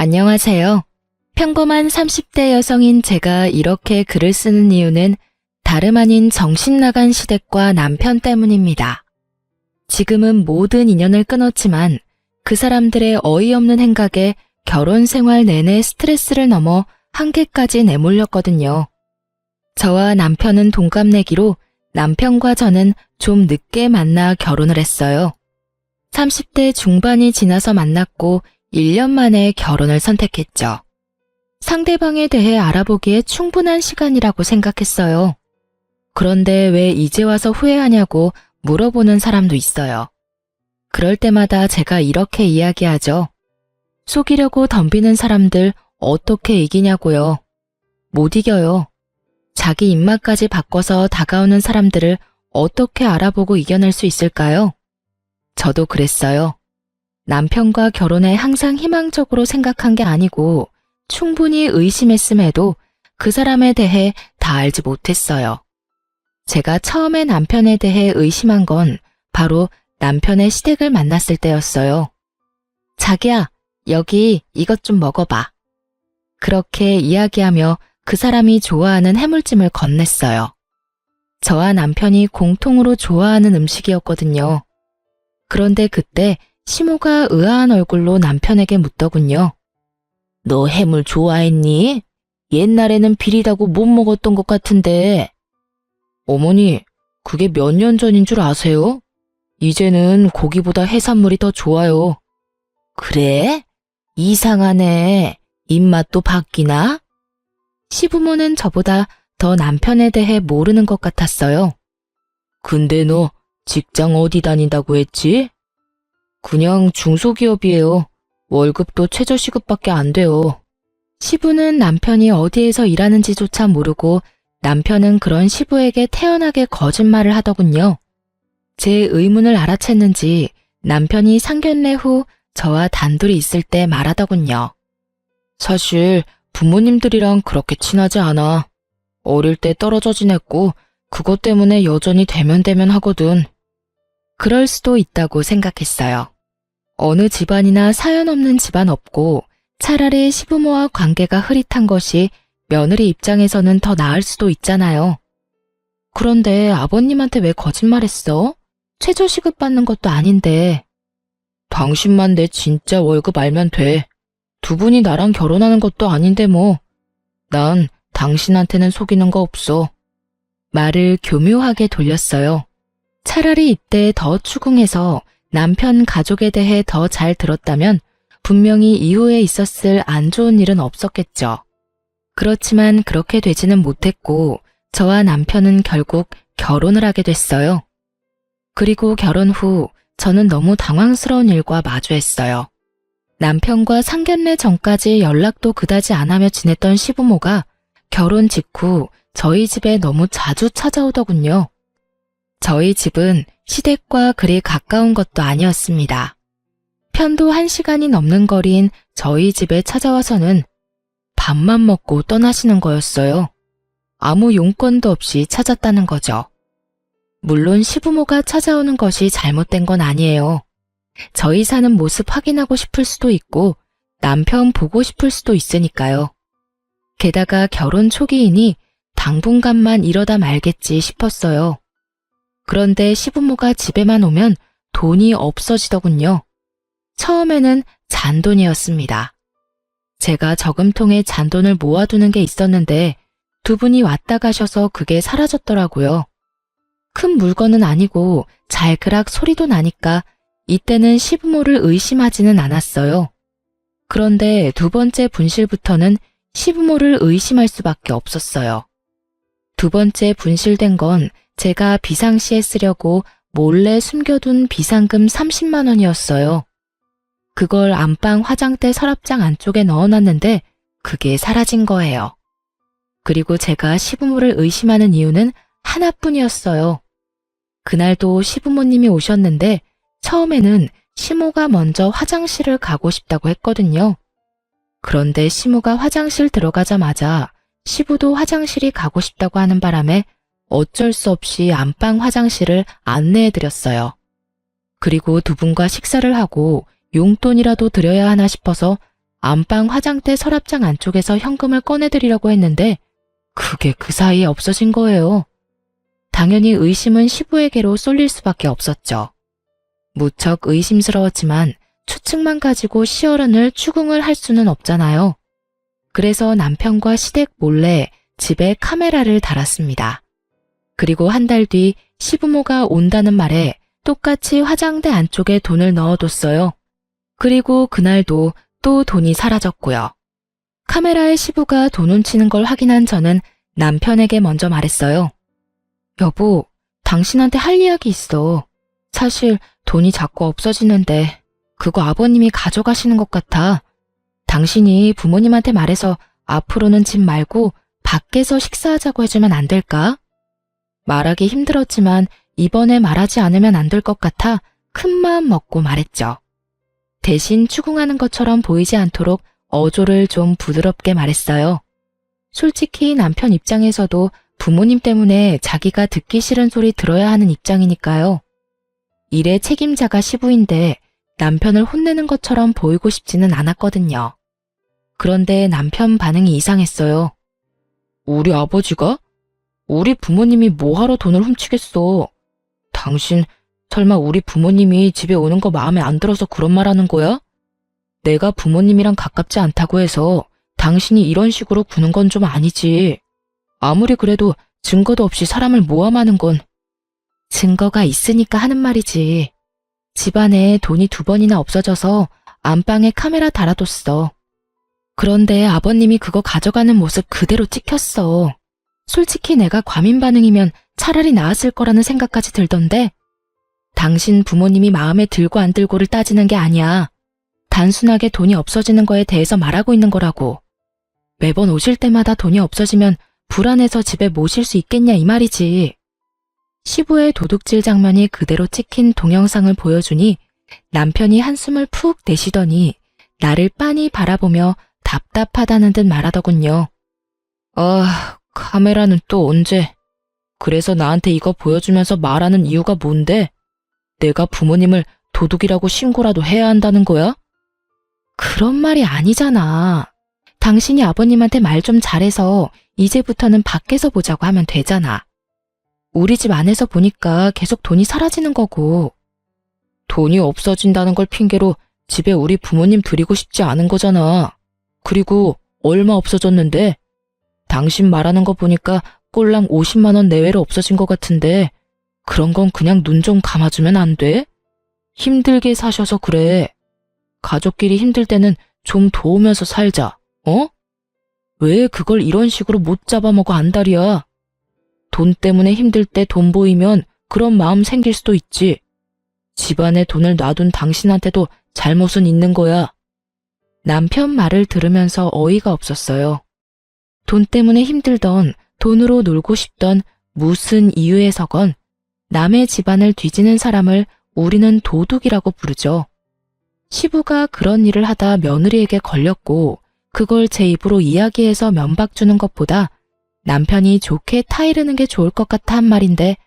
안녕하세요. 평범한 30대 여성인 제가 이렇게 글을 쓰는 이유는 다름 아닌 정신 나간 시댁과 남편 때문입니다. 지금은 모든 인연을 끊었지만 그 사람들의 어이없는 행각에 결혼 생활 내내 스트레스를 넘어 한계까지 내몰렸거든요. 저와 남편은 동갑내기로 남편과 저는 좀 늦게 만나 결혼을 했어요. 30대 중반이 지나서 만났고 1년 만에 결혼을 선택했죠. 상대방에 대해 알아보기에 충분한 시간이라고 생각했어요. 그런데 왜 이제 와서 후회하냐고 물어보는 사람도 있어요. 그럴 때마다 제가 이렇게 이야기하죠. 속이려고 덤비는 사람들 어떻게 이기냐고요. 못 이겨요. 자기 입맛까지 바꿔서 다가오는 사람들을 어떻게 알아보고 이겨낼 수 있을까요? 저도 그랬어요. 남편과 결혼에 항상 희망적으로 생각한 게 아니고 충분히 의심했음에도 그 사람에 대해 다 알지 못했어요. 제가 처음에 남편에 대해 의심한 건 바로 남편의 시댁을 만났을 때였어요. 자기야, 여기 이것 좀 먹어봐. 그렇게 이야기하며 그 사람이 좋아하는 해물찜을 건넸어요. 저와 남편이 공통으로 좋아하는 음식이었거든요. 그런데 그때 시모가 의아한 얼굴로 남편에게 묻더군요. 너 해물 좋아했니? 옛날에는 비리다고 못 먹었던 것 같은데. 어머니, 그게 몇 년 전인 줄 아세요? 이제는 고기보다 해산물이 더 좋아요. 그래? 이상하네. 입맛도 바뀌나? 시부모는 저보다 더 남편에 대해 모르는 것 같았어요. 근데 너 직장 어디 다닌다고 했지? 그냥 중소기업이에요. 월급도 최저시급밖에 안 돼요. 시부는 남편이 어디에서 일하는지조차 모르고 남편은 그런 시부에게 태연하게 거짓말을 하더군요. 제 의문을 알아챘는지 남편이 상견례 후 저와 단둘이 있을 때 말하더군요. 사실 부모님들이랑 그렇게 친하지 않아. 어릴 때 떨어져 지냈고 그것 때문에 여전히 대면대면 하거든. 그럴 수도 있다고 생각했어요. 어느 집안이나 사연 없는 집안 없고 차라리 시부모와 관계가 흐릿한 것이 며느리 입장에서는 더 나을 수도 있잖아요. 그런데 아버님한테 왜 거짓말했어? 최저시급 받는 것도 아닌데. 당신만 내 진짜 월급 알면 돼. 두 분이 나랑 결혼하는 것도 아닌데 뭐. 난 당신한테는 속이는 거 없어. 말을 교묘하게 돌렸어요. 차라리 이때 더 추궁해서 남편 가족에 대해 더 잘 들었다면 분명히 이후에 있었을 안 좋은 일은 없었겠죠. 그렇지만 그렇게 되지는 못했고 저와 남편은 결국 결혼을 하게 됐어요. 그리고 결혼 후 저는 너무 당황스러운 일과 마주했어요. 남편과 상견례 전까지 연락도 그다지 안 하며 지냈던 시부모가 결혼 직후 저희 집에 너무 자주 찾아오더군요. 저희 집은 시댁과 그리 가까운 것도 아니었습니다. 편도 1시간이 넘는 거리인 저희 집에 찾아와서는 밥만 먹고 떠나시는 거였어요. 아무 용건도 없이 찾았다는 거죠. 물론 시부모가 찾아오는 것이 잘못된 건 아니에요. 저희 사는 모습 확인하고 싶을 수도 있고 남편 보고 싶을 수도 있으니까요. 게다가 결혼 초기이니 당분간만 이러다 말겠지 싶었어요. 그런데 시부모가 집에만 오면 돈이 없어지더군요. 처음에는 잔돈이었습니다. 제가 저금통에 잔돈을 모아두는 게 있었는데 두 분이 왔다 가셔서 그게 사라졌더라고요. 큰 물건은 아니고 잘그락 소리도 나니까 이때는 시부모를 의심하지는 않았어요. 그런데 두 번째 분실부터는 시부모를 의심할 수밖에 없었어요. 두 번째 분실된 건 제가 비상시에 쓰려고 몰래 숨겨둔 비상금 30만 원이었어요. 그걸 안방 화장대 서랍장 안쪽에 넣어놨는데 그게 사라진 거예요. 그리고 제가 시부모를 의심하는 이유는 하나뿐이었어요. 그날도 시부모님이 오셨는데 처음에는 시모가 먼저 화장실을 가고 싶다고 했거든요. 그런데 시모가 화장실 들어가자마자 시부도 화장실이 가고 싶다고 하는 바람에 어쩔 수 없이 안방 화장실을 안내해드렸어요. 그리고 두 분과 식사를 하고 용돈이라도 드려야 하나 싶어서 안방 화장대 서랍장 안쪽에서 현금을 꺼내드리려고 했는데 그게 그 사이에 없어진 거예요. 당연히 의심은 시부에게로 쏠릴 수밖에 없었죠. 무척 의심스러웠지만 추측만 가지고 시어른을 추궁을 할 수는 없잖아요. 그래서 남편과 시댁 몰래 집에 카메라를 달았습니다. 그리고 한 달 뒤 시부모가 온다는 말에 똑같이 화장대 안쪽에 돈을 넣어뒀어요. 그리고 그날도 또 돈이 사라졌고요. 카메라에 시부가 돈 훔치는 걸 확인한 저는 남편에게 먼저 말했어요. 여보, 당신한테 할 이야기 있어. 사실 돈이 자꾸 없어지는데 그거 아버님이 가져가시는 것 같아. 당신이 부모님한테 말해서 앞으로는 집 말고 밖에서 식사하자고 해주면 안 될까? 말하기 힘들었지만 이번에 말하지 않으면 안 될 것 같아 큰 마음 먹고 말했죠. 대신 추궁하는 것처럼 보이지 않도록 어조를 좀 부드럽게 말했어요. 솔직히 남편 입장에서도 부모님 때문에 자기가 듣기 싫은 소리 들어야 하는 입장이니까요. 일의 책임자가 시부인데 남편을 혼내는 것처럼 보이고 싶지는 않았거든요. 그런데 남편 반응이 이상했어요. 우리 아버지가? 우리 부모님이 뭐하러 돈을 훔치겠어. 당신 설마 우리 부모님이 집에 오는 거 마음에 안 들어서 그런 말 하는 거야? 내가 부모님이랑 가깝지 않다고 해서 당신이 이런 식으로 구는 건 좀 아니지. 아무리 그래도 증거도 없이 사람을 모함하는 건. 증거가 있으니까 하는 말이지. 집안에 돈이 2번이나 없어져서 안방에 카메라 달아뒀어. 그런데 아버님이 그거 가져가는 모습 그대로 찍혔어. 솔직히 내가 과민 반응이면 차라리 나았을 거라는 생각까지 들던데 당신 부모님이 마음에 들고 안 들고를 따지는 게 아니야. 단순하게 돈이 없어지는 거에 대해서 말하고 있는 거라고. 매번 오실 때마다 돈이 없어지면 불안해서 집에 모실 수 있겠냐 이 말이지. 시부의 도둑질 장면이 그대로 찍힌 동영상을 보여주니 남편이 한숨을 푹 내쉬더니 나를 빤히 바라보며 답답하다는 듯 말하더군요. 아, 카메라는 또 언제? 그래서 나한테 이거 보여주면서 말하는 이유가 뭔데? 내가 부모님을 도둑이라고 신고라도 해야 한다는 거야? 그런 말이 아니잖아. 당신이 아버님한테 말 좀 잘해서 이제부터는 밖에서 보자고 하면 되잖아. 우리 집 안에서 보니까 계속 돈이 사라지는 거고. 돈이 없어진다는 걸 핑계로 집에 우리 부모님 드리고 싶지 않은 거잖아. 그리고 얼마 없어졌는데? 당신 말하는 거 보니까 꼴랑 50만 원 내외로 없어진 것 같은데 그런 건 그냥 눈 좀 감아주면 안 돼? 힘들게 사셔서 그래. 가족끼리 힘들 때는 좀 도우면서 살자. 어? 왜 그걸 이런 식으로 못 잡아먹어 안달이야? 돈 때문에 힘들 때 돈 보이면 그런 마음 생길 수도 있지. 집안에 돈을 놔둔 당신한테도 잘못은 있는 거야. 남편 말을 들으면서 어이가 없었어요. 돈 때문에 힘들던, 돈으로 놀고 싶던 무슨 이유에서건 남의 집안을 뒤지는 사람을 우리는 도둑이라고 부르죠. 시부가 그런 일을 하다 며느리에게 걸렸고 그걸 제 입으로 이야기해서 면박 주는 것보다 남편이 좋게 타이르는 게 좋을 것 같아 한 말인데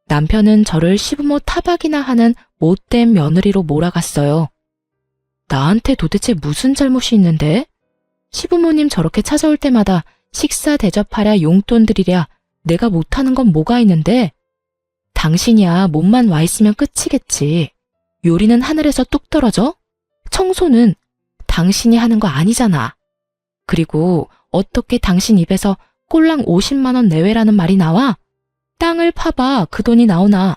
남편은 저를 시부모 타박이나 하는 못된 며느리로 몰아갔어요. 나한테 도대체 무슨 잘못이 있는데? 시부모님 저렇게 찾아올 때마다 식사 대접하랴 용돈 드리랴 내가 못하는 건 뭐가 있는데? 당신이야 몸만 와 있으면 끝이겠지. 요리는 하늘에서 뚝 떨어져? 청소는 당신이 하는 거 아니잖아. 그리고 어떻게 당신 입에서 꼴랑 50만 원 내외라는 말이 나와? 땅을 파봐 그 돈이 나오나.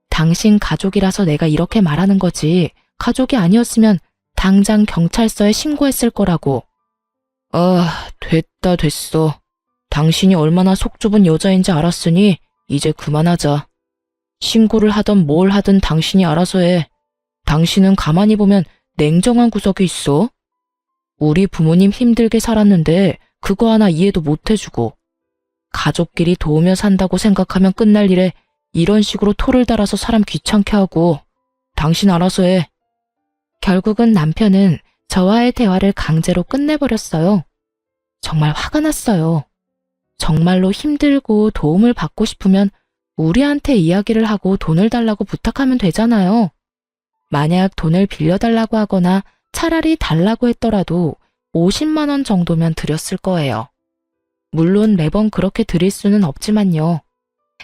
당신 가족이라서 내가 이렇게 말하는 거지 가족이 아니었으면 당장 경찰서에 신고했을 거라고. 아, 됐어. 당신이 얼마나 속 좁은 여자인지 알았으니 이제 그만하자. 신고를 하든 뭘 하든 당신이 알아서 해. 당신은 가만히 보면 냉정한 구석이 있어. 우리 부모님 힘들게 살았는데 그거 하나 이해도 못 해주고 가족끼리 도우며 산다고 생각하면 끝날 일에 이런 식으로 토를 달아서 사람 귀찮게 하고 당신 알아서 해. 결국은 남편은 저와의 대화를 강제로 끝내버렸어요. 정말 화가 났어요. 정말로 힘들고 도움을 받고 싶으면 우리한테 이야기를 하고 돈을 달라고 부탁하면 되잖아요. 만약 돈을 빌려달라고 하거나 차라리 달라고 했더라도 50만 원 정도면 드렸을 거예요. 물론 매번 그렇게 드릴 수는 없지만요.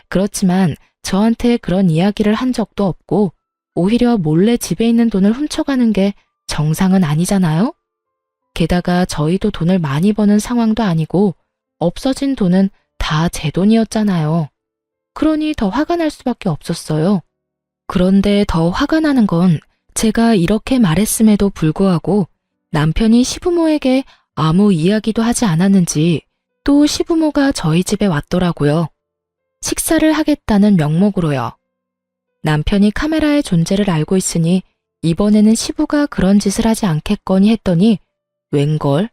그렇지만 저한테 그런 이야기를 한 적도 없고 오히려 몰래 집에 있는 돈을 훔쳐가는 게 정상은 아니잖아요? 게다가 저희도 돈을 많이 버는 상황도 아니고 없어진 돈은 다 제 돈이었잖아요. 그러니 더 화가 날 수밖에 없었어요. 그런데 더 화가 나는 건 제가 이렇게 말했음에도 불구하고 남편이 시부모에게 아무 이야기도 하지 않았는지 또 시부모가 저희 집에 왔더라고요. 식사를 하겠다는 명목으로요. 남편이 카메라의 존재를 알고 있으니 이번에는 시부가 그런 짓을 하지 않겠거니 했더니 웬걸?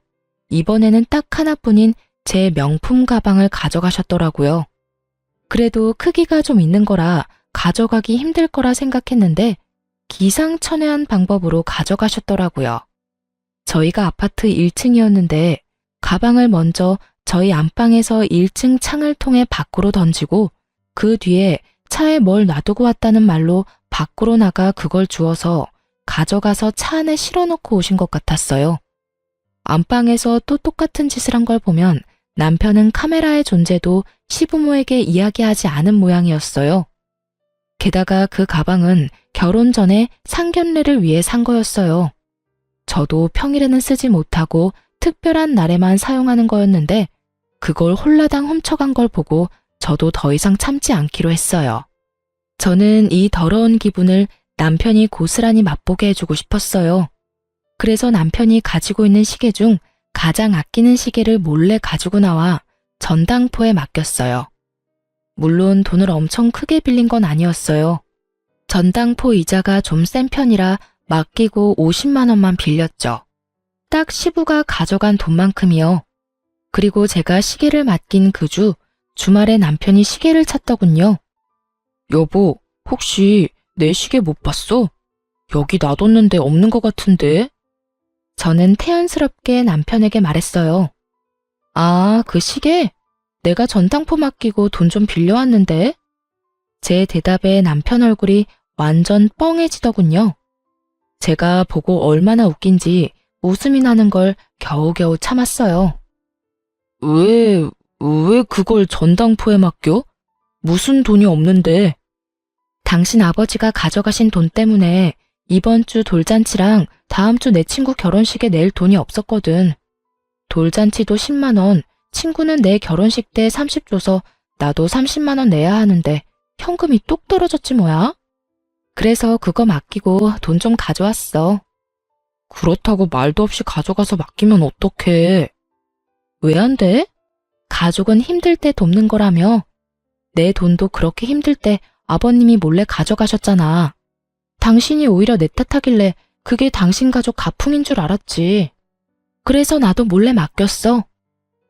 이번에는 딱 하나뿐인 제 명품 가방을 가져가셨더라고요. 그래도 크기가 좀 있는 거라 가져가기 힘들 거라 생각했는데 기상천외한 방법으로 가져가셨더라고요. 저희가 아파트 1층이었는데 가방을 먼저 저희 안방에서 1층 창을 통해 밖으로 던지고 그 뒤에 차에 뭘 놔두고 왔다는 말로 밖으로 나가 그걸 주워서 가져가서 차 안에 실어놓고 오신 것 같았어요. 안방에서 또 똑같은 짓을 한 걸 보면 남편은 카메라의 존재도 시부모에게 이야기하지 않은 모양이었어요. 게다가 그 가방은 결혼 전에 상견례를 위해 산 거였어요. 저도 평일에는 쓰지 못하고 특별한 날에만 사용하는 거였는데 그걸 홀라당 훔쳐간 걸 보고 저도 더 이상 참지 않기로 했어요. 저는 이 더러운 기분을 남편이 고스란히 맛보게 해주고 싶었어요. 그래서 남편이 가지고 있는 시계 중 가장 아끼는 시계를 몰래 가지고 나와 전당포에 맡겼어요. 물론 돈을 엄청 크게 빌린 건 아니었어요. 전당포 이자가 좀 센 편이라 맡기고 50만 원만 빌렸죠. 딱 시부가 가져간 돈만큼이요. 그리고 제가 시계를 맡긴 그 주 주말에 남편이 시계를 찾더군요. 여보, 혹시 내 시계 못 봤어? 여기 놔뒀는데 없는 것 같은데? 저는 태연스럽게 남편에게 말했어요. 아, 그 시계? 내가 전당포 맡기고 돈 좀 빌려왔는데? 제 대답에 남편 얼굴이 완전 뻥해지더군요. 제가 보고 얼마나 웃긴지 웃음이 나는 걸 겨우겨우 참았어요. 왜 그걸 전당포에 맡겨? 무슨 돈이 없는데? 당신 아버지가 가져가신 돈 때문에 이번 주 돌잔치랑 다음 주 내 친구 결혼식에 낼 돈이 없었거든. 돌잔치도 10만 원, 친구는 내 결혼식 때 30 줘서 나도 30만 원 내야 하는데 현금이 뚝 떨어졌지 뭐야? 그래서 그거 맡기고 돈 좀 가져왔어. 그렇다고 말도 없이 가져가서 맡기면 어떡해? 왜 안 돼? 가족은 힘들 때 돕는 거라며. 내 돈도 그렇게 힘들 때 아버님이 몰래 가져가셨잖아. 당신이 오히려 내 탓하길래 그게 당신 가족 가풍인 줄 알았지. 그래서 나도 몰래 맡겼어.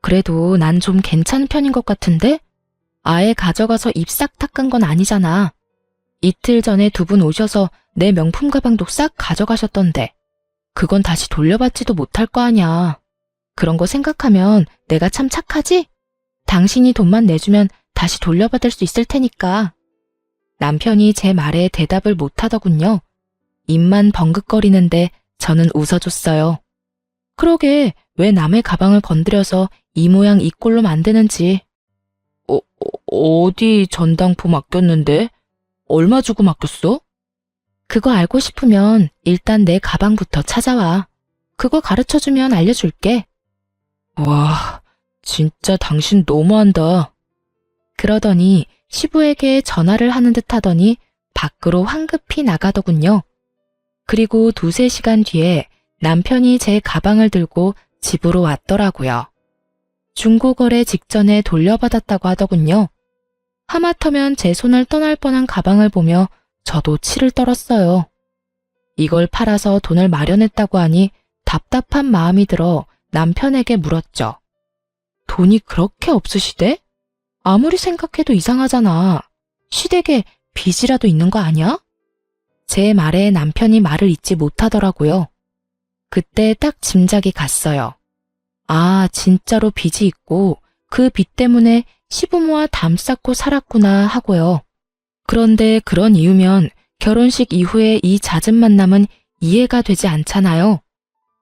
그래도 난 좀 괜찮은 편인 것 같은데? 아예 가져가서 입 싹 닦은 건 아니잖아. 이틀 전에 두 분 오셔서 내 명품 가방도 싹 가져가셨던데. 그건 다시 돌려받지도 못할 거 아냐. 그런 거 생각하면 내가 참 착하지? 당신이 돈만 내주면 다시 돌려받을 수 있을 테니까. 남편이 제 말에 대답을 못하더군요. 입만 벙긋거리는데 저는 웃어줬어요. 그러게 왜 남의 가방을 건드려서 이 모양 이 꼴로 만드는지. 어디 전당포 맡겼는데? 얼마 주고 맡겼어? 그거 알고 싶으면 일단 내 가방부터 찾아와. 그거 가르쳐주면 알려줄게. 와, 진짜 당신 너무한다. 그러더니 시부에게 전화를 하는 듯 하더니 밖으로 황급히 나가더군요. 그리고 두세 시간 뒤에 남편이 제 가방을 들고 집으로 왔더라고요. 중고거래 직전에 돌려받았다고 하더군요. 하마터면 제 손을 떠날 뻔한 가방을 보며 저도 치를 떨었어요. 이걸 팔아서 돈을 마련했다고 하니 답답한 마음이 들어 남편에게 물었죠. 돈이 그렇게 없으시대? 아무리 생각해도 이상하잖아. 시댁에 빚이라도 있는 거 아니야? 제 말에 남편이 말을 잇지 못하더라고요. 그때 딱 짐작이 갔어요. 아, 진짜로 빚이 있고 그 빚 때문에 시부모와 담 쌓고 살았구나 하고요. 그런데 그런 이유면 결혼식 이후에 이 잦은 만남은 이해가 되지 않잖아요.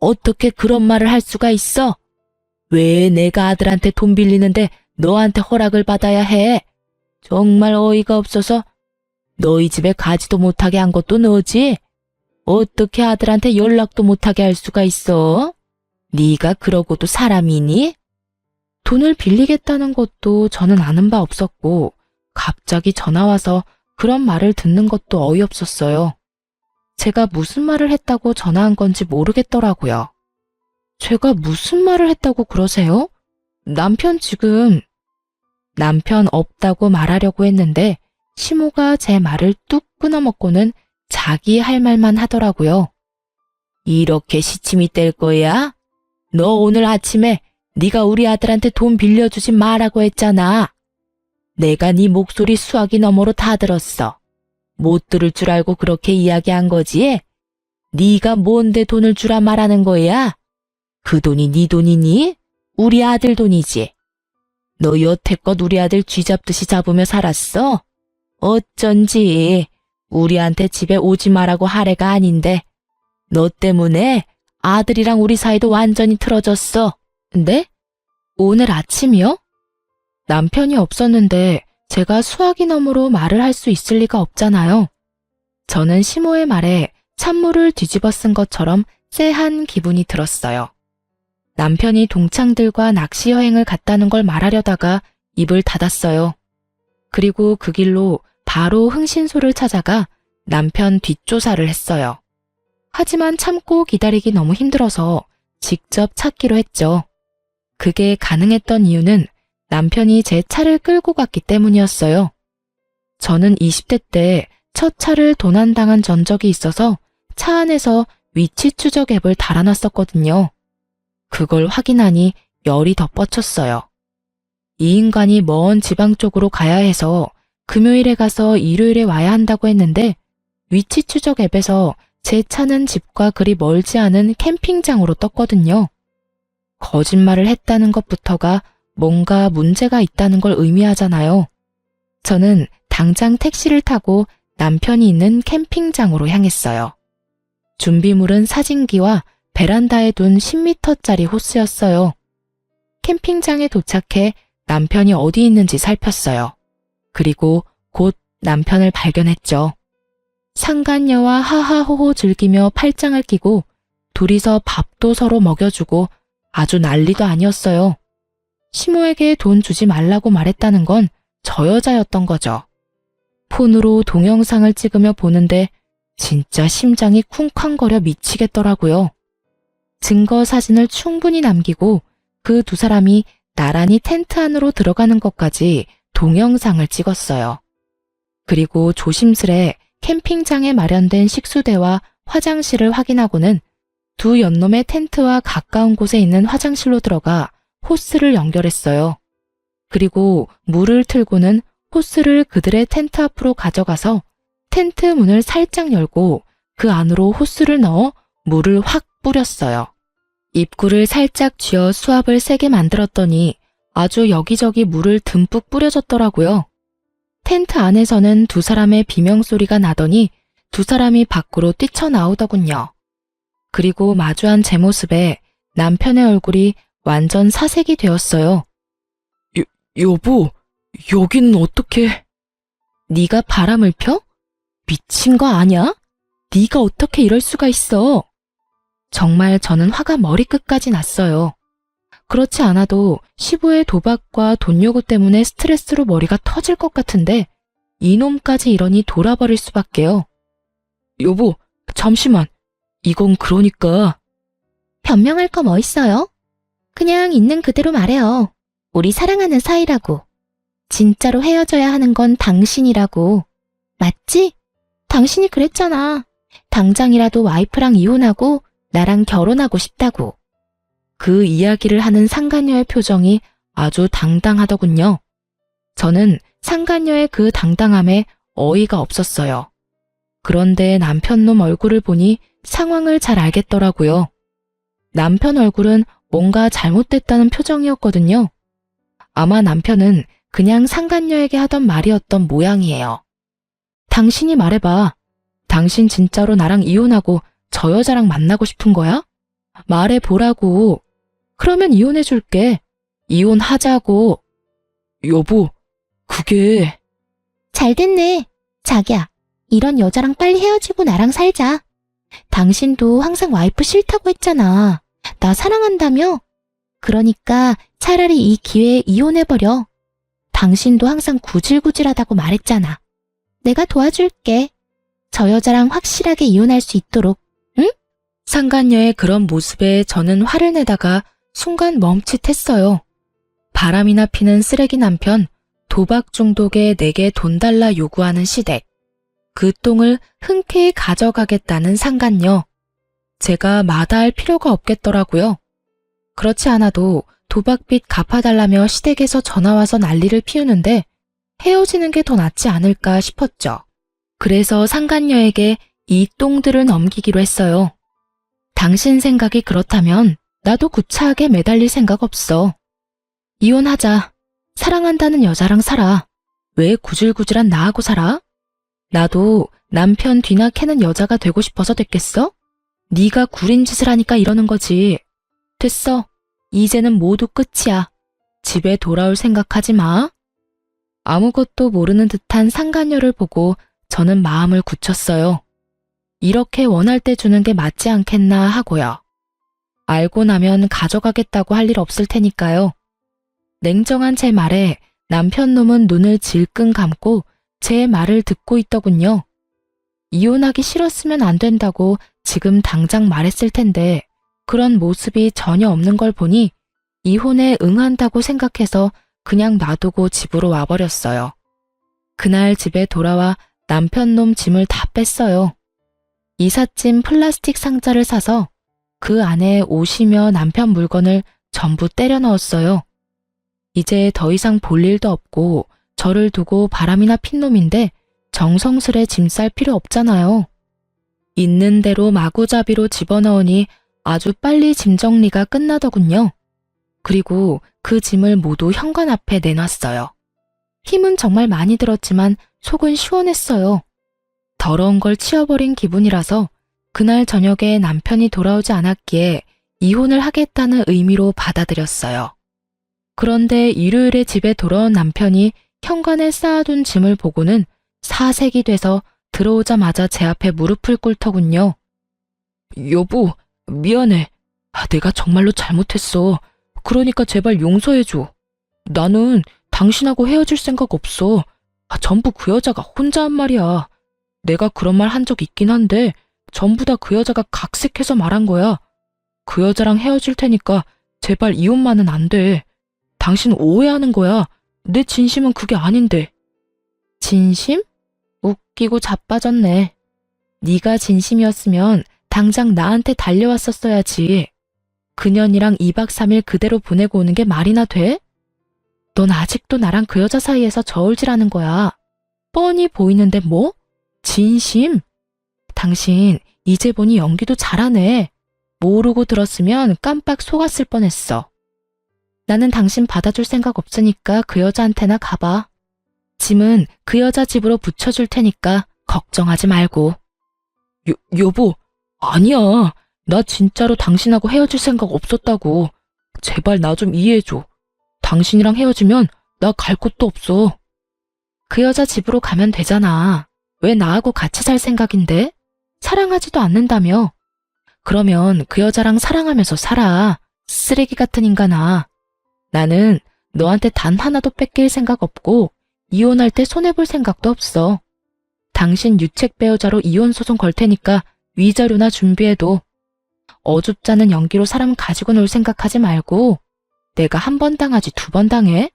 어떻게 그런 말을 할 수가 있어? 왜 내가 아들한테 돈 빌리는데 너한테 허락을 받아야 해? 정말 어이가 없어서. 너희 집에 가지도 못하게 한 것도 너지? 어떻게 아들한테 연락도 못하게 할 수가 있어? 네가 그러고도 사람이니? 돈을 빌리겠다는 것도 저는 아는 바 없었고 갑자기 전화와서 그런 말을 듣는 것도 어이없었어요. 제가 무슨 말을 했다고 전화한 건지 모르겠더라고요. 제가 무슨 말을 했다고 그러세요? 남편 없다고 말하려고 했는데 시모가 제 말을 뚝 끊어먹고는 자기 할 말만 하더라고요. 이렇게 시침이 뗄 거야? 너 오늘 아침에 네가 우리 아들한테 돈 빌려주지 말라고 했잖아. 내가 네 목소리 수화기 너머로 다 들었어. 못 들을 줄 알고 그렇게 이야기한 거지? 네가 뭔데 돈을 주라 말하는 거야? 그 돈이 네 돈이니? 우리 아들 돈이지. 너 여태껏 우리 아들 쥐잡듯이 잡으며 살았어? 어쩐지 우리한테 집에 오지 마라고 하래가 아닌데 너 때문에 아들이랑 우리 사이도 완전히 틀어졌어. 네? 오늘 아침이요? 남편이 없었는데 제가 수화기 너머로 말을 할 수 있을 리가 없잖아요. 저는 시모의 말에 찬물을 뒤집어 쓴 것처럼 쎄한 기분이 들었어요. 남편이 동창들과 낚시 여행을 갔다는 걸 말하려다가 입을 닫았어요. 그리고 그 길로 바로 흥신소를 찾아가 남편 뒷조사를 했어요. 하지만 참고 기다리기 너무 힘들어서 직접 찾기로 했죠. 그게 가능했던 이유는 남편이 제 차를 끌고 갔기 때문이었어요. 저는 20대 때 첫 차를 도난당한 전적이 있어서 차 안에서 위치 추적 앱을 달아놨었거든요. 그걸 확인하니 열이 더 뻗쳤어요. 이 인간이 먼 지방 쪽으로 가야 해서 금요일에 가서 일요일에 와야 한다고 했는데 위치 추적 앱에서 제 차는 집과 그리 멀지 않은 캠핑장으로 떴거든요. 거짓말을 했다는 것부터가 뭔가 문제가 있다는 걸 의미하잖아요. 저는 당장 택시를 타고 남편이 있는 캠핑장으로 향했어요. 준비물은 사진기와 베란다에 둔 10m짜리 호스였어요. 캠핑장에 도착해 남편이 어디 있는지 살폈어요. 그리고 곧 남편을 발견했죠. 상간녀와 하하호호 즐기며 팔짱을 끼고 둘이서 밥도 서로 먹여주고 아주 난리도 아니었어요. 시모에게 돈 주지 말라고 말했다는 건 저 여자였던 거죠. 폰으로 동영상을 찍으며 보는데 진짜 심장이 쿵쾅거려 미치겠더라고요. 증거 사진을 충분히 남기고 그 두 사람이 나란히 텐트 안으로 들어가는 것까지 동영상을 찍었어요. 그리고 조심스레 캠핑장에 마련된 식수대와 화장실을 확인하고는 두 연놈의 텐트와 가까운 곳에 있는 화장실로 들어가 호스를 연결했어요. 그리고 물을 틀고는 호스를 그들의 텐트 앞으로 가져가서 텐트 문을 살짝 열고 그 안으로 호스를 넣어 물을 확 뿌렸어요. 입구를 살짝 쥐어 수압을 세게 만들었더니 아주 여기저기 물을 듬뿍 뿌려줬더라고요. 텐트 안에서는 두 사람의 비명소리가 나더니 두 사람이 밖으로 뛰쳐나오더군요. 그리고 마주한 제 모습에 남편의 얼굴이 완전 사색이 되었어요. 여보, 여기는 어떻게... 네가 바람을 펴? 미친 거 아냐? 네가 어떻게 이럴 수가 있어? 정말 저는 화가 머리끝까지 났어요. 그렇지 않아도 시부의 도박과 돈 요구 때문에 스트레스로 머리가 터질 것 같은데 이놈까지 이러니 돌아버릴 수밖에요. 여보, 잠시만. 이건 그러니까... 변명할 거 뭐 있어요? 그냥 있는 그대로 말해요. 우리 사랑하는 사이라고. 진짜로 헤어져야 하는 건 당신이라고. 맞지? 당신이 그랬잖아. 당장이라도 와이프랑 이혼하고 나랑 결혼하고 싶다고. 그 이야기를 하는 상간녀의 표정이 아주 당당하더군요. 저는 상간녀의 그 당당함에 어이가 없었어요. 그런데 남편놈 얼굴을 보니 상황을 잘 알겠더라고요. 남편 얼굴은 뭔가 잘못됐다는 표정이었거든요. 아마 남편은 그냥 상간녀에게 하던 말이었던 모양이에요. 당신이 말해봐. 당신 진짜로 나랑 이혼하고 저 여자랑 만나고 싶은 거야? 말해보라고. 그러면 이혼해줄게. 이혼하자고. 여보, 그게... 잘 됐네. 자기야, 이런 여자랑 빨리 헤어지고 나랑 살자. 당신도 항상 와이프 싫다고 했잖아. 나 사랑한다며? 그러니까 차라리 이 기회에 이혼해버려. 당신도 항상 구질구질하다고 말했잖아. 내가 도와줄게. 저 여자랑 확실하게 이혼할 수 있도록. 응? 상간녀의 그런 모습에 저는 화를 내다가 순간 멈칫했어요. 바람이나 피는 쓰레기 남편, 도박 중독에 내게 돈 달라 요구하는 시댁. 그 똥을 흔쾌히 가져가겠다는 상간녀. 제가 마다할 필요가 없겠더라고요. 그렇지 않아도 도박빚 갚아달라며 시댁에서 전화와서 난리를 피우는데 헤어지는 게 더 낫지 않을까 싶었죠. 그래서 상간녀에게 이 똥들을 넘기기로 했어요. 당신 생각이 그렇다면 나도 구차하게 매달릴 생각 없어. 이혼하자. 사랑한다는 여자랑 살아. 왜 구질구질한 나하고 살아? 나도 남편 뒤나 캐는 여자가 되고 싶어서 됐겠어? 네가 구린 짓을 하니까 이러는 거지. 됐어. 이제는 모두 끝이야. 집에 돌아올 생각하지 마. 아무것도 모르는 듯한 상간녀를 보고 저는 마음을 굳혔어요. 이렇게 원할 때 주는 게 맞지 않겠나 하고요. 알고 나면 가져가겠다고 할 일 없을 테니까요. 냉정한 제 말에 남편 놈은 눈을 질끈 감고 제 말을 듣고 있더군요. 이혼하기 싫었으면 안 된다고 지금 당장 말했을 텐데 그런 모습이 전혀 없는 걸 보니 이혼에 응한다고 생각해서 그냥 놔두고 집으로 와버렸어요. 그날 집에 돌아와 남편 놈 짐을 다 뺐어요. 이삿짐 플라스틱 상자를 사서 그 안에 옷이며 남편 물건을 전부 때려 넣었어요. 이제 더 이상 볼 일도 없고 저를 두고 바람이나 핀 놈인데 정성스레 짐 쌀 필요 없잖아요. 있는 대로 마구잡이로 집어넣으니 아주 빨리 짐 정리가 끝나더군요. 그리고 그 짐을 모두 현관 앞에 내놨어요. 힘은 정말 많이 들었지만 속은 시원했어요. 더러운 걸 치워버린 기분이라서 그날 저녁에 남편이 돌아오지 않았기에 이혼을 하겠다는 의미로 받아들였어요. 그런데 일요일에 집에 돌아온 남편이 현관에 쌓아둔 짐을 보고는 사색이 돼서 들어오자마자 제 앞에 무릎을 꿇더군요. 여보, 미안해. 내가 정말로 잘못했어. 그러니까 제발 용서해줘. 나는 당신하고 헤어질 생각 없어. 전부 그 여자가 혼자 한 말이야. 내가 그런 말 한 적 있긴 한데 전부 다 그 여자가 각색해서 말한 거야. 그 여자랑 헤어질 테니까 제발 이혼만은 안 돼. 당신 오해하는 거야. 내 진심은 그게 아닌데. 진심? 웃기고 자빠졌네. 네가 진심이었으면 당장 나한테 달려왔었어야지. 그년이랑 2박 3일 그대로 보내고 오는 게 말이나 돼? 넌 아직도 나랑 그 여자 사이에서 저울질하는 거야. 뻔히 보이는데 뭐? 진심? 당신 이제 보니 연기도 잘하네. 모르고 들었으면 깜빡 속았을 뻔했어. 나는 당신 받아줄 생각 없으니까 그 여자한테나 가봐. 짐은 그 여자 집으로 붙여줄 테니까 걱정하지 말고. 여보, 아니야. 나 진짜로 당신하고 헤어질 생각 없었다고. 제발 나 좀 이해해줘. 당신이랑 헤어지면 나 갈 곳도 없어. 그 여자 집으로 가면 되잖아. 왜 나하고 같이 살 생각인데? 사랑하지도 않는다며. 그러면 그 여자랑 사랑하면서 살아. 쓰레기 같은 인간아. 나는 너한테 단 하나도 뺏길 생각 없고 이혼할 때 손해볼 생각도 없어. 당신 유책 배우자로 이혼 소송 걸 테니까 위자료나 준비해도. 어줍잖은 연기로 사람 가지고 놀 생각하지 말고 내가 한 번 당하지 2번 당해?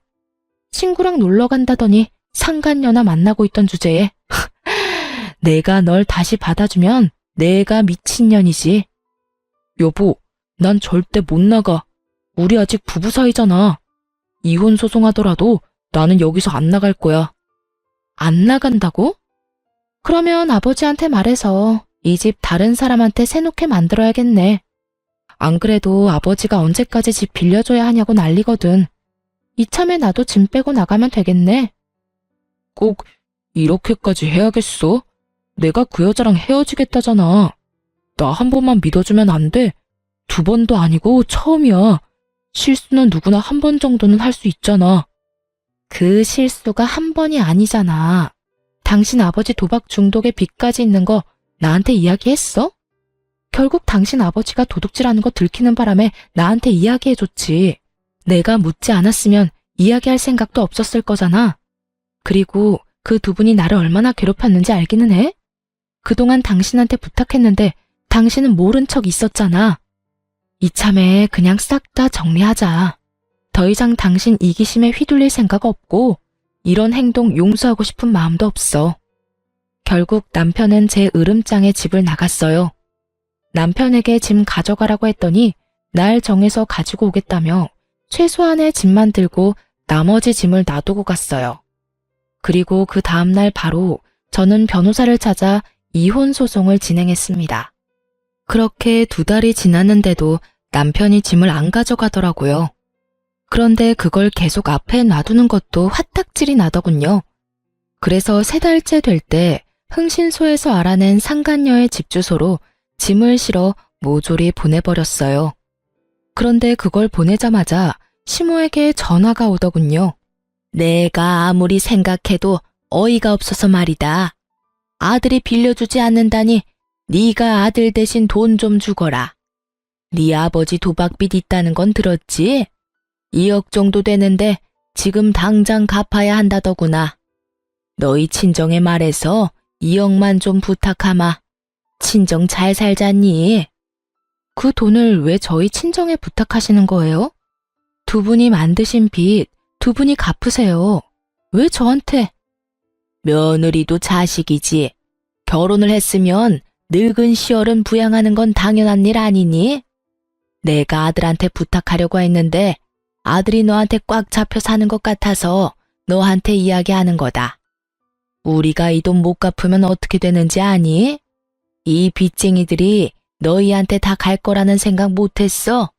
친구랑 놀러 간다더니 상간녀나 만나고 있던 주제에 내가 널 다시 받아주면 내가 미친년이지. 여보, 난 절대 못 나가. 우리 아직 부부 사이잖아. 이혼 소송하더라도 나는 여기서 안 나갈 거야. 안 나간다고? 그러면 아버지한테 말해서 이 집 다른 사람한테 세놓게 만들어야겠네. 안 그래도 아버지가 언제까지 집 빌려줘야 하냐고 난리거든. 이참에 나도 짐 빼고 나가면 되겠네. 꼭 이렇게까지 해야겠어? 내가 그 여자랑 헤어지겠다잖아. 나 한 번만 믿어주면 안 돼? 2번도 아니고 처음이야. 실수는 누구나 한 번 정도는 할 수 있잖아. 그 실수가 한 번이 아니잖아. 당신 아버지 도박 중독에 빚까지 있는 거 나한테 이야기했어? 결국 당신 아버지가 도둑질하는 거 들키는 바람에 나한테 이야기해줬지. 내가 묻지 않았으면 이야기할 생각도 없었을 거잖아. 그리고 그 2분이 나를 얼마나 괴롭혔는지 알기는 해? 그동안 당신한테 부탁했는데 당신은 모른 척 있었잖아. 이참에 그냥 싹 다 정리하자. 더 이상 당신 이기심에 휘둘릴 생각 없고 이런 행동 용서하고 싶은 마음도 없어. 결국 남편은 제 으름장에 집을 나갔어요. 남편에게 짐 가져가라고 했더니 날 정해서 가지고 오겠다며 최소한의 짐만 들고 나머지 짐을 놔두고 갔어요. 그리고 그 다음날 바로 저는 변호사를 찾아 이혼 소송을 진행했습니다. 그렇게 2달이 지났는데도 남편이 짐을 안 가져가더라고요. 그런데 그걸 계속 앞에 놔두는 것도 화딱질이 나더군요. 그래서 3달째 될 때 흥신소에서 알아낸 상간녀의 집 주소로 짐을 실어 모조리 보내버렸어요. 그런데 그걸 보내자마자 시모에게 전화가 오더군요. 내가 아무리 생각해도 어이가 없어서 말이다. 아들이 빌려주지 않는다니 네가 아들 대신 돈 좀 주거라. 네 아버지 도박빚 있다는 건 들었지? 2억 정도 되는데 지금 당장 갚아야 한다더구나. 너희 친정에 말해서 2억만 좀 부탁하마. 친정 잘 살잖니? 그 돈을 왜 저희 친정에 부탁하시는 거예요? 2분이 만드신 빚 2분이 갚으세요. 왜 저한테? 며느리도 자식이지. 결혼을 했으면 늙은 시어른 부양하는 건 당연한 일 아니니? 내가 아들한테 부탁하려고 했는데 아들이 너한테 꽉 잡혀 사는 것 같아서 너한테 이야기하는 거다. 우리가 이 돈 못 갚으면 어떻게 되는지 아니? 이 빚쟁이들이 너희한테 다 갈 거라는 생각 못했어?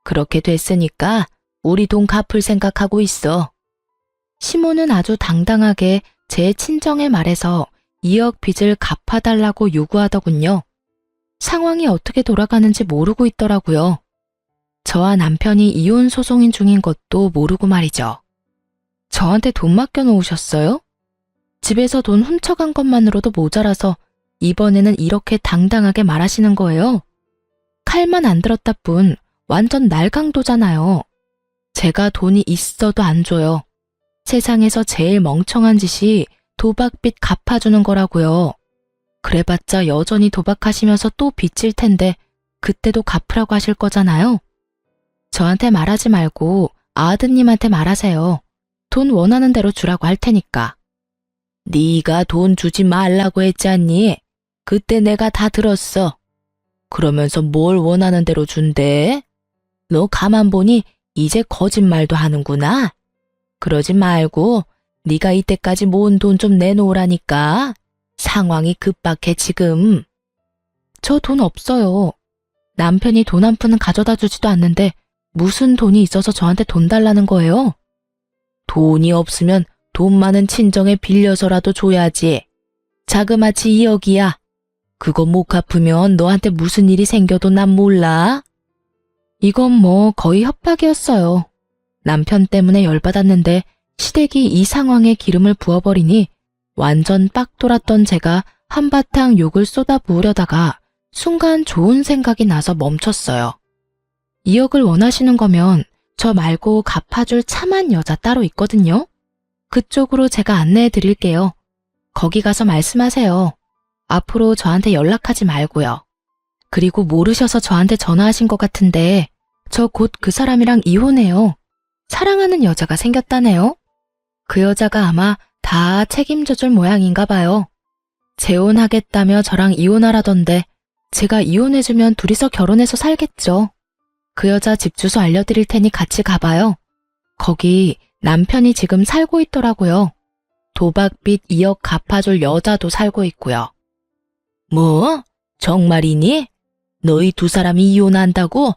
그렇게 됐으니까 우리 돈 갚을 생각하고 있어. 시모는 아주 당당하게 제 친정에 말해서 2억 빚을 갚아달라고 요구하더군요. 상황이 어떻게 돌아가는지 모르고 있더라고요. 저와 남편이 이혼 소송인 중인 것도 모르고 말이죠. 저한테 돈 맡겨놓으셨어요? 집에서 돈 훔쳐간 것만으로도 모자라서 이번에는 이렇게 당당하게 말하시는 거예요. 칼만 안 들었다 뿐 완전 날강도잖아요. 제가 돈이 있어도 안 줘요. 세상에서 제일 멍청한 짓이 도박빚 갚아주는 거라고요. 그래봤자 여전히 도박하시면서 또 빚질 텐데 그때도 갚으라고 하실 거잖아요. 저한테 말하지 말고 아드님한테 말하세요. 돈 원하는 대로 주라고 할 테니까. 네가 돈 주지 말라고 했잖니? 그때 내가 다 들었어. 그러면서 뭘 원하는 대로 준대? 너 가만 보니 이제 거짓말도 하는구나. 그러지 말고 네가 이때까지 모은 돈 좀 내놓으라니까. 상황이 급박해 지금. 저 돈 없어요. 남편이 돈 한 푼은 가져다 주지도 않는데 무슨 돈이 있어서 저한테 돈 달라는 거예요? 돈이 없으면 돈 많은 친정에 빌려서라도 줘야지. 자그마치 2억이야. 그거 못 갚으면 너한테 무슨 일이 생겨도 난 몰라. 이건 뭐 거의 협박이었어요. 남편 때문에 열받았는데 시댁이 이 상황에 기름을 부어버리니 완전 빡 돌았던 제가 한바탕 욕을 쏟아부으려다가 순간 좋은 생각이 나서 멈췄어요. 2억을 원하시는 거면 저 말고 갚아줄 참한 여자 따로 있거든요. 그쪽으로 제가 안내해 드릴게요. 거기 가서 말씀하세요. 앞으로 저한테 연락하지 말고요. 그리고 모르셔서 저한테 전화하신 것 같은데 저 곧 그 사람이랑 이혼해요. 사랑하는 여자가 생겼다네요. 그 여자가 아마 다 책임져줄 모양인가 봐요. 재혼하겠다며 저랑 이혼하라던데 제가 이혼해주면 둘이서 결혼해서 살겠죠. 그 여자 집 주소 알려드릴 테니 같이 가봐요. 거기 남편이 지금 살고 있더라고요. 도박빚 2억 갚아줄 여자도 살고 있고요. 뭐? 정말이니? 너희 2사람이 이혼한다고?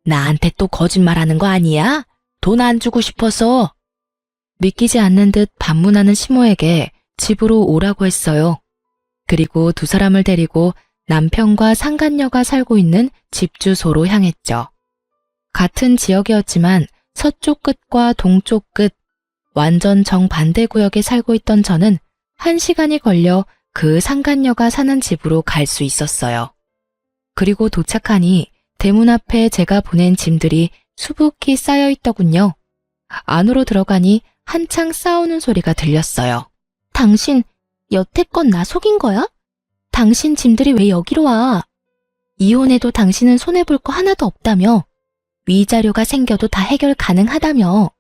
나한테 또 거짓말하는 거 아니야? 돈 안 주고 싶어서. 믿기지 않는 듯 반문하는 시모에게 집으로 오라고 했어요. 그리고 2사람을 데리고 남편과 상간녀가 살고 있는 집 주소로 향했죠. 같은 지역이었지만 서쪽 끝과 동쪽 끝, 완전 정반대 구역에 살고 있던 저는 1시간이 걸려 그 상간녀가 사는 집으로 갈 수 있었어요. 그리고 도착하니 대문 앞에 제가 보낸 짐들이 수북히 쌓여 있더군요. 안으로 들어가니 한창 싸우는 소리가 들렸어요. 당신 여태껏 나 속인 거야? 당신 짐들이 왜 여기로 와? 이혼해도 당신은 손해볼 거 하나도 없다며? 위자료가 생겨도 다 해결 가능하다며?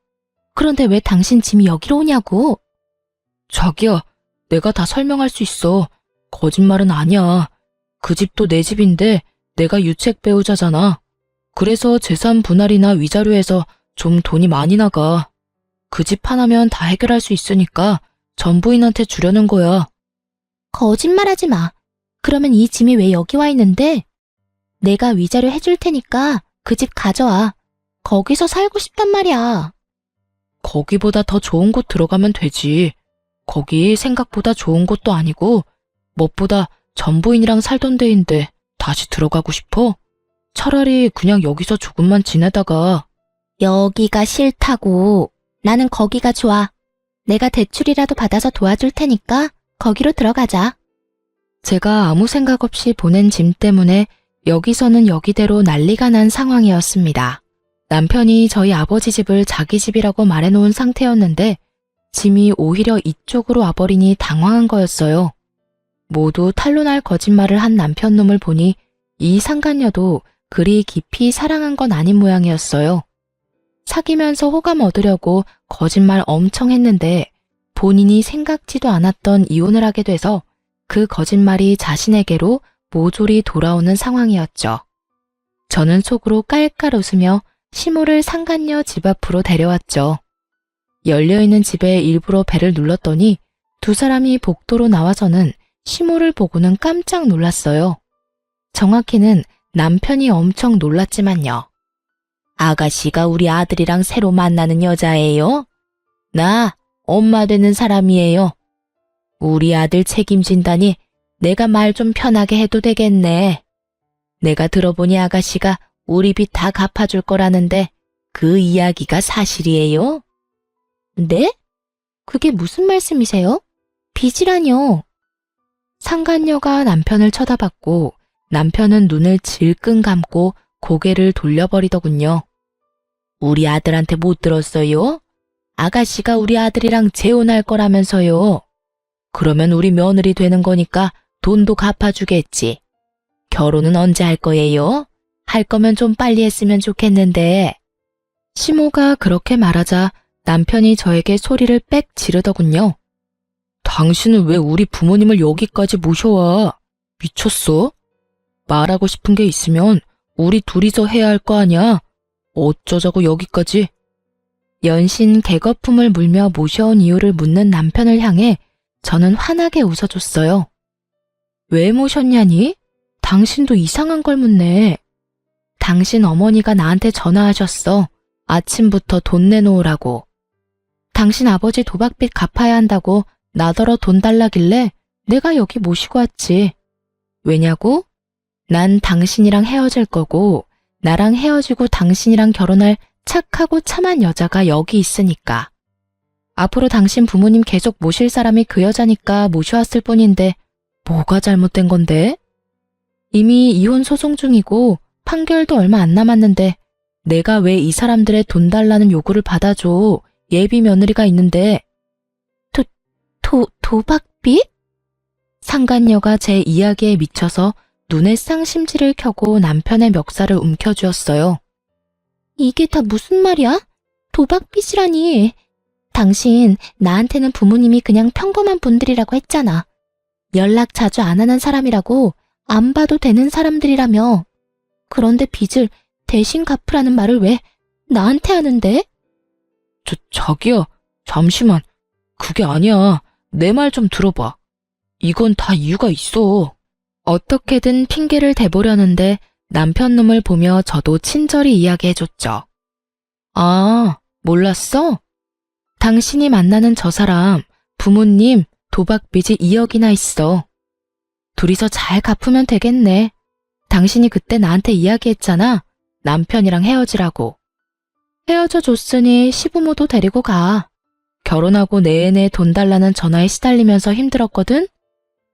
그런데 왜 당신 짐이 여기로 오냐고? 자기야, 내가 다 설명할 수 있어. 거짓말은 아니야. 그 집도 내 집인데 내가 유책 배우자잖아. 그래서 재산 분할이나 위자료에서 좀 돈이 많이 나가. 그 집 하나면 다 해결할 수 있으니까 전부인한테 주려는 거야. 거짓말하지 마. 그러면 이 짐이 왜 여기 와 있는데? 내가 위자료 해줄 테니까 그 집 가져와. 거기서 살고 싶단 말이야. 거기보다 더 좋은 곳 들어가면 되지. 거기 생각보다 좋은 곳도 아니고 무엇보다 전부인이랑 살던 데인데 다시 들어가고 싶어? 차라리 그냥 여기서 조금만 지내다가. 여기가 싫다고. 나는 거기가 좋아. 내가 대출이라도 받아서 도와줄 테니까 거기로 들어가자. 제가 아무 생각 없이 보낸 짐 때문에 여기서는 여기대로 난리가 난 상황이었습니다. 남편이 저희 아버지 집을 자기 집이라고 말해놓은 상태였는데 짐이 오히려 이쪽으로 와버리니 당황한 거였어요. 모두 탄로날 거짓말을 한 남편 놈을 보니 이 상간녀도 그리 깊이 사랑한 건 아닌 모양이었어요. 사귀면서 호감 얻으려고 거짓말 엄청 했는데 본인이 생각지도 않았던 이혼을 하게 돼서 그 거짓말이 자신에게로 모조리 돌아오는 상황이었죠. 저는 속으로 깔깔 웃으며 시모를 상간녀 집 앞으로 데려왔죠. 열려있는 집에 일부러 배를 눌렀더니 두 사람이 복도로 나와서는 시모를 보고는 깜짝 놀랐어요. 정확히는 남편이 엄청 놀랐지만요. 아가씨가 우리 아들이랑 새로 만나는 여자예요? 나 엄마 되는 사람이에요. 우리 아들 책임진다니 내가 말 좀 편하게 해도 되겠네. 내가 들어보니 아가씨가 우리 빚 다 갚아줄 거라는데 그 이야기가 사실이에요? 네? 그게 무슨 말씀이세요? 빚이라뇨. 상간녀가 남편을 쳐다봤고 남편은 눈을 질끈 감고 고개를 돌려버리더군요. 우리 아들한테 못 들었어요? 아가씨가 우리 아들이랑 재혼할 거라면서요. 그러면 우리 며느리 되는 거니까 돈도 갚아주겠지. 결혼은 언제 할 거예요? 할 거면 좀 빨리 했으면 좋겠는데. 시모가 그렇게 말하자 남편이 저에게 소리를 빽 지르더군요. 당신은 왜 우리 부모님을 여기까지 모셔와? 미쳤어? 말하고 싶은 게 있으면 우리 둘이서 해야 할 거 아냐? 어쩌자고 여기까지? 연신 개거품을 물며 모셔온 이유를 묻는 남편을 향해 저는 환하게 웃어줬어요. 왜 모셨냐니? 당신도 이상한 걸 묻네. 당신 어머니가 나한테 전화하셨어. 아침부터 돈 내놓으라고. 당신 아버지 도박빚 갚아야 한다고 나더러 돈 달라길래 내가 여기 모시고 왔지. 왜냐고? 난 당신이랑 헤어질 거고 나랑 헤어지고 당신이랑 결혼할 착하고 참한 여자가 여기 있으니까. 앞으로 당신 부모님 계속 모실 사람이 그 여자니까 모셔왔을 뿐인데 뭐가 잘못된 건데? 이미 이혼 소송 중이고 판결도 얼마 안 남았는데 내가 왜 이 사람들의 돈 달라는 요구를 받아줘. 예비 며느리가 있는데. 도박빚? 상간녀가 제 이야기에 미쳐서 눈에 쌍심지를 켜고 남편의 멱살을 움켜쥐었어요. 이게 다 무슨 말이야? 도박빚이라니. 당신 나한테는 부모님이 그냥 평범한 분들이라고 했잖아. 연락 자주 안 하는 사람이라고 안 봐도 되는 사람들이라며. 그런데 빚을 대신 갚으라는 말을 왜 나한테 하는데? 자기야, 잠시만. 그게 아니야. 내 말 좀 들어봐. 이건 다 이유가 있어. 어떻게든 핑계를 대보려는데 남편 놈을 보며 저도 친절히 이야기해줬죠. 아, 몰랐어? 당신이 만나는 저 사람, 부모님 도박빚이 2억이나 있어. 둘이서 잘 갚으면 되겠네. 당신이 그때 나한테 이야기했잖아. 남편이랑 헤어지라고. 헤어져 줬으니 시부모도 데리고 가. 결혼하고 내내 돈 달라는 전화에 시달리면서 힘들었거든?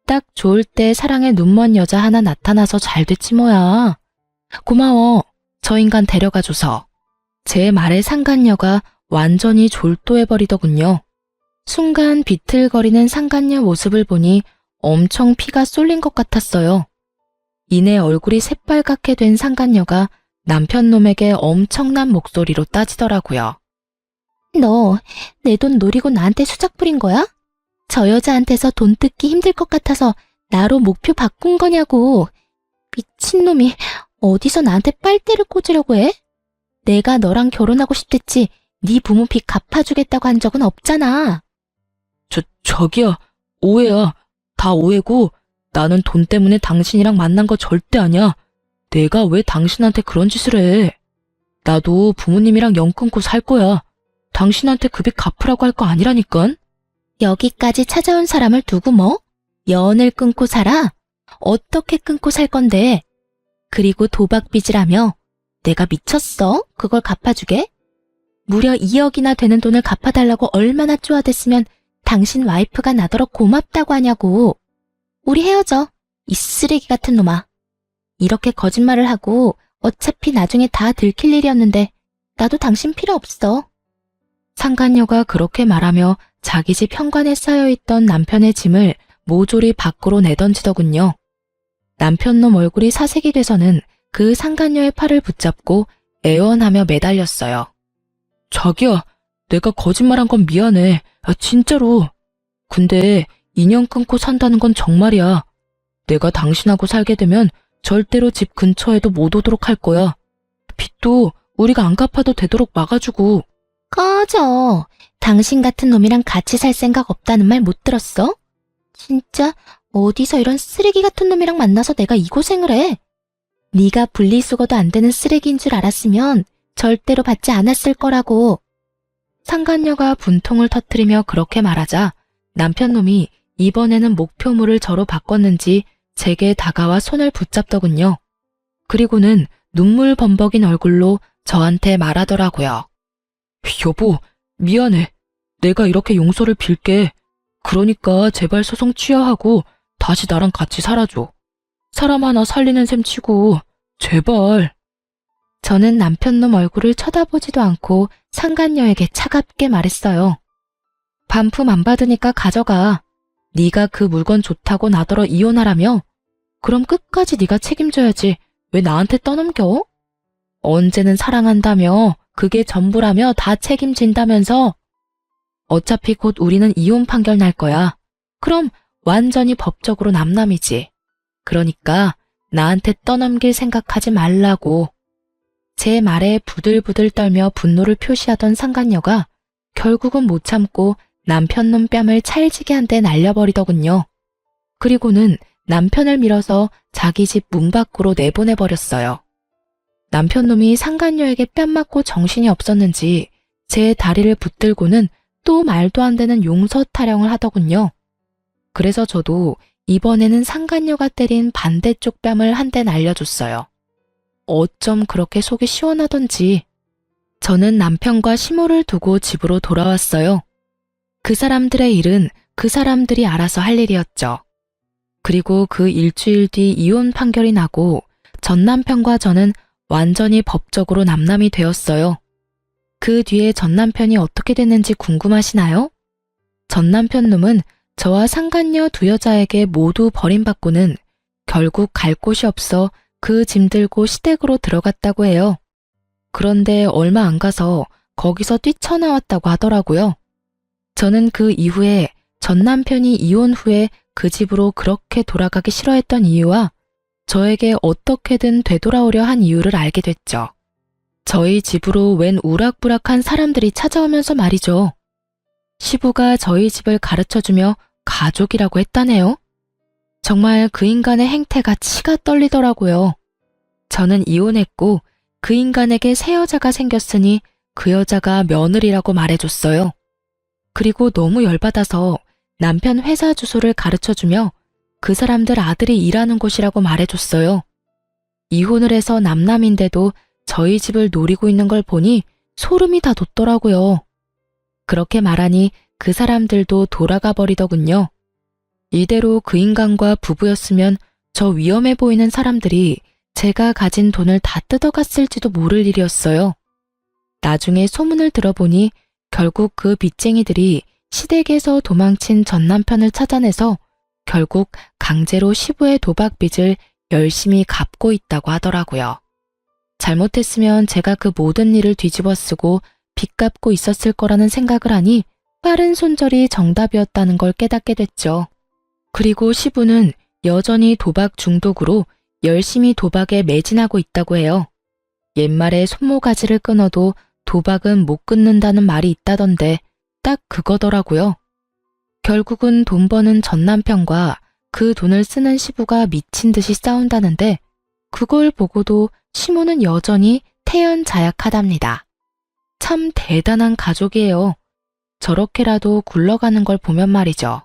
딱 좋을 때 사랑에 눈먼 여자 하나 나타나서 잘 됐지 뭐야. 고마워. 저 인간 데려가줘서. 제 말에 상간녀가 완전히 졸도해버리더군요. 순간 비틀거리는 상간녀 모습을 보니 엄청 피가 쏠린 것 같았어요. 이내 얼굴이 새빨갛게 된 상간녀가 남편 놈에게 엄청난 목소리로 따지더라고요. 너 내 돈 노리고 나한테 수작 부린 거야? 저 여자한테서 돈 뜯기 힘들 것 같아서 나로 목표 바꾼 거냐고. 미친놈이 어디서 나한테 빨대를 꽂으려고 해? 내가 너랑 결혼하고 싶댔지 네 부모 빚 갚아주겠다고 한 적은 없잖아. 저기요. 오해야. 다 오해고 나는 돈 때문에 당신이랑 만난 거 절대 아니야. 내가 왜 당신한테 그런 짓을 해. 나도 부모님이랑 연 끊고 살 거야. 당신한테 그 빚 갚으라고 할 거 아니라니깐. 여기까지 찾아온 사람을 두고 뭐? 연을 끊고 살아? 어떻게 끊고 살 건데? 그리고 도박 빚이라며? 내가 미쳤어? 그걸 갚아주게? 무려 2억이나 되는 돈을 갚아달라고 얼마나 쪼아댔으면 당신 와이프가 나더러 고맙다고 하냐고. 우리 헤어져. 이 쓰레기 같은 놈아. 이렇게 거짓말을 하고 어차피 나중에 다 들킬 일이었는데 나도 당신 필요 없어. 상간녀가 그렇게 말하며 자기 집 현관에 쌓여있던 남편의 짐을 모조리 밖으로 내던지더군요. 남편놈 얼굴이 사색이 돼서는 그 상간녀의 팔을 붙잡고 애원하며 매달렸어요. 자기야, 내가 거짓말한 건 미안해. 진짜로. 근데 인연 끊고 산다는 건 정말이야. 내가 당신하고 살게 되면 절대로 집 근처에도 못 오도록 할 거야. 빚도 우리가 안 갚아도 되도록 막아주고. 꺼져. 당신 같은 놈이랑 같이 살 생각 없다는 말 못 들었어? 진짜 어디서 이런 쓰레기 같은 놈이랑 만나서 내가 이 고생을 해. 네가 분리수거도 안 되는 쓰레기인 줄 알았으면 절대로 받지 않았을 거라고. 상간녀가 분통을 터뜨리며 그렇게 말하자 남편놈이 이번에는 목표물을 저로 바꿨는지 제게 다가와 손을 붙잡더군요. 그리고는 눈물 범벅인 얼굴로 저한테 말하더라고요. 여보, 미안해. 내가 이렇게 용서를 빌게. 그러니까 제발 소송 취하하고 다시 나랑 같이 살아줘. 사람 하나 살리는 셈 치고 제발. 저는 남편놈 얼굴을 쳐다보지도 않고 상간녀에게 차갑게 말했어요. 반품 안 받으니까 가져가. 네가 그 물건 좋다고 나더러 이혼하라며? 그럼 끝까지 네가 책임져야지. 왜 나한테 떠넘겨? 언제는 사랑한다며, 그게 전부라며 다 책임진다면서. 어차피 곧 우리는 이혼 판결 날 거야. 그럼 완전히 법적으로 남남이지. 그러니까 나한테 떠넘길 생각하지 말라고. 제 말에 부들부들 떨며 분노를 표시하던 상간녀가 결국은 못 참고 남편놈 뺨을 찰지게 한 대 날려버리더군요. 그리고는 남편을 밀어서 자기 집 문 밖으로 내보내버렸어요. 남편놈이 상간녀에게 뺨 맞고 정신이 없었는지 제 다리를 붙들고는 또 말도 안 되는 용서 타령을 하더군요. 그래서 저도 이번에는 상간녀가 때린 반대쪽 뺨을 한 대 날려줬어요. 어쩜 그렇게 속이 시원하던지. 저는 남편과 시모를 두고 집으로 돌아왔어요. 그 사람들의 일은 그 사람들이 알아서 할 일이었죠. 그리고 그 일주일 뒤 이혼 판결이 나고 전 남편과 저는 완전히 법적으로 남남이 되었어요. 그 뒤에 전 남편이 어떻게 됐는지 궁금하시나요? 전 남편 놈은 저와 상간녀 두 여자에게 모두 버림받고는 결국 갈 곳이 없어 그 짐 들고 시댁으로 들어갔다고 해요. 그런데 얼마 안 가서 거기서 뛰쳐나왔다고 하더라고요. 저는 그 이후에 전 남편이 이혼 후에 그 집으로 그렇게 돌아가기 싫어했던 이유와 저에게 어떻게든 되돌아오려 한 이유를 알게 됐죠. 저희 집으로 웬 우락부락한 사람들이 찾아오면서 말이죠. 시부가 저희 집을 가르쳐주며 가족이라고 했다네요. 정말 그 인간의 행태가 치가 떨리더라고요. 저는 이혼했고 그 인간에게 새 여자가 생겼으니 그 여자가 며느리라고 말해줬어요. 그리고 너무 열받아서 남편 회사 주소를 가르쳐주며 그 사람들 아들이 일하는 곳이라고 말해줬어요. 이혼을 해서 남남인데도 저희 집을 노리고 있는 걸 보니 소름이 다 돋더라고요. 그렇게 말하니 그 사람들도 돌아가 버리더군요. 이대로 그 인간과 부부였으면 저 위험해 보이는 사람들이 제가 가진 돈을 다 뜯어갔을지도 모를 일이었어요. 나중에 소문을 들어보니 결국 그 빚쟁이들이 시댁에서 도망친 전 남편을 찾아내서 결국 강제로 시부의 도박빚을 열심히 갚고 있다고 하더라고요. 잘못했으면 제가 그 모든 일을 뒤집어 쓰고 빚 갚고 있었을 거라는 생각을 하니 빠른 손절이 정답이었다는 걸 깨닫게 됐죠. 그리고 시부는 여전히 도박 중독으로 열심히 도박에 매진하고 있다고 해요. 옛말에 손모가지를 끊어도 도박은 못 끊는다는 말이 있다던데 딱 그거더라고요. 결국은 돈 버는 전 남편과 그 돈을 쓰는 시부가 미친 듯이 싸운다는데 그걸 보고도 시모는 여전히 태연자약하답니다. 참 대단한 가족이에요. 저렇게라도 굴러가는 걸 보면 말이죠.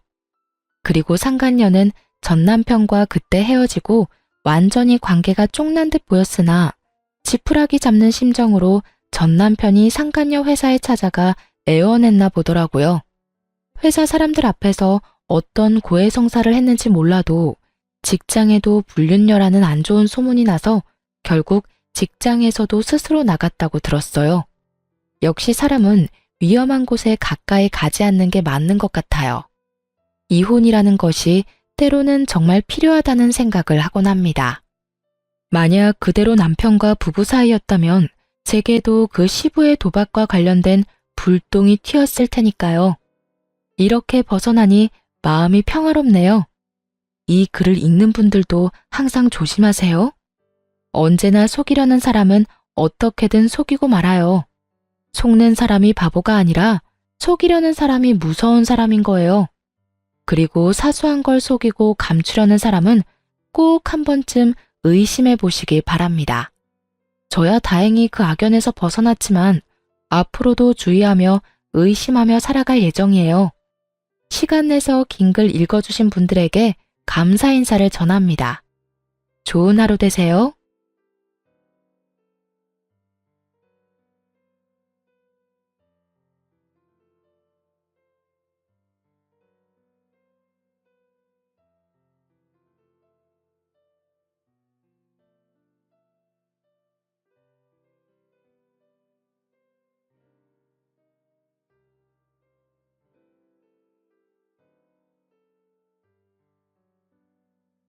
그리고 상간녀는 전 남편과 그때 헤어지고 완전히 관계가 쫑난 듯 보였으나 지푸라기 잡는 심정으로 전 남편이 상간녀 회사에 찾아가 애원했나 보더라고요. 회사 사람들 앞에서 어떤 고해성사를 했는지 몰라도 직장에도 불륜녀라는 안 좋은 소문이 나서 결국 직장에서도 스스로 나갔다고 들었어요. 역시 사람은 위험한 곳에 가까이 가지 않는 게 맞는 것 같아요. 이혼이라는 것이 때로는 정말 필요하다는 생각을 하곤 합니다. 만약 그대로 남편과 부부 사이였다면 제게도 그 시부의 도박과 관련된 불똥이 튀었을 테니까요. 이렇게 벗어나니 마음이 평화롭네요. 이 글을 읽는 분들도 항상 조심하세요. 언제나 속이려는 사람은 어떻게든 속이고 말아요. 속는 사람이 바보가 아니라 속이려는 사람이 무서운 사람인 거예요. 그리고 사소한 걸 속이고 감추려는 사람은 꼭 한 번쯤 의심해 보시길 바랍니다. 저야 다행히 그 악연에서 벗어났지만 앞으로도 주의하며 의심하며 살아갈 예정이에요. 시간 내서 긴 글 읽어주신 분들에게 감사 인사를 전합니다. 좋은 하루 되세요.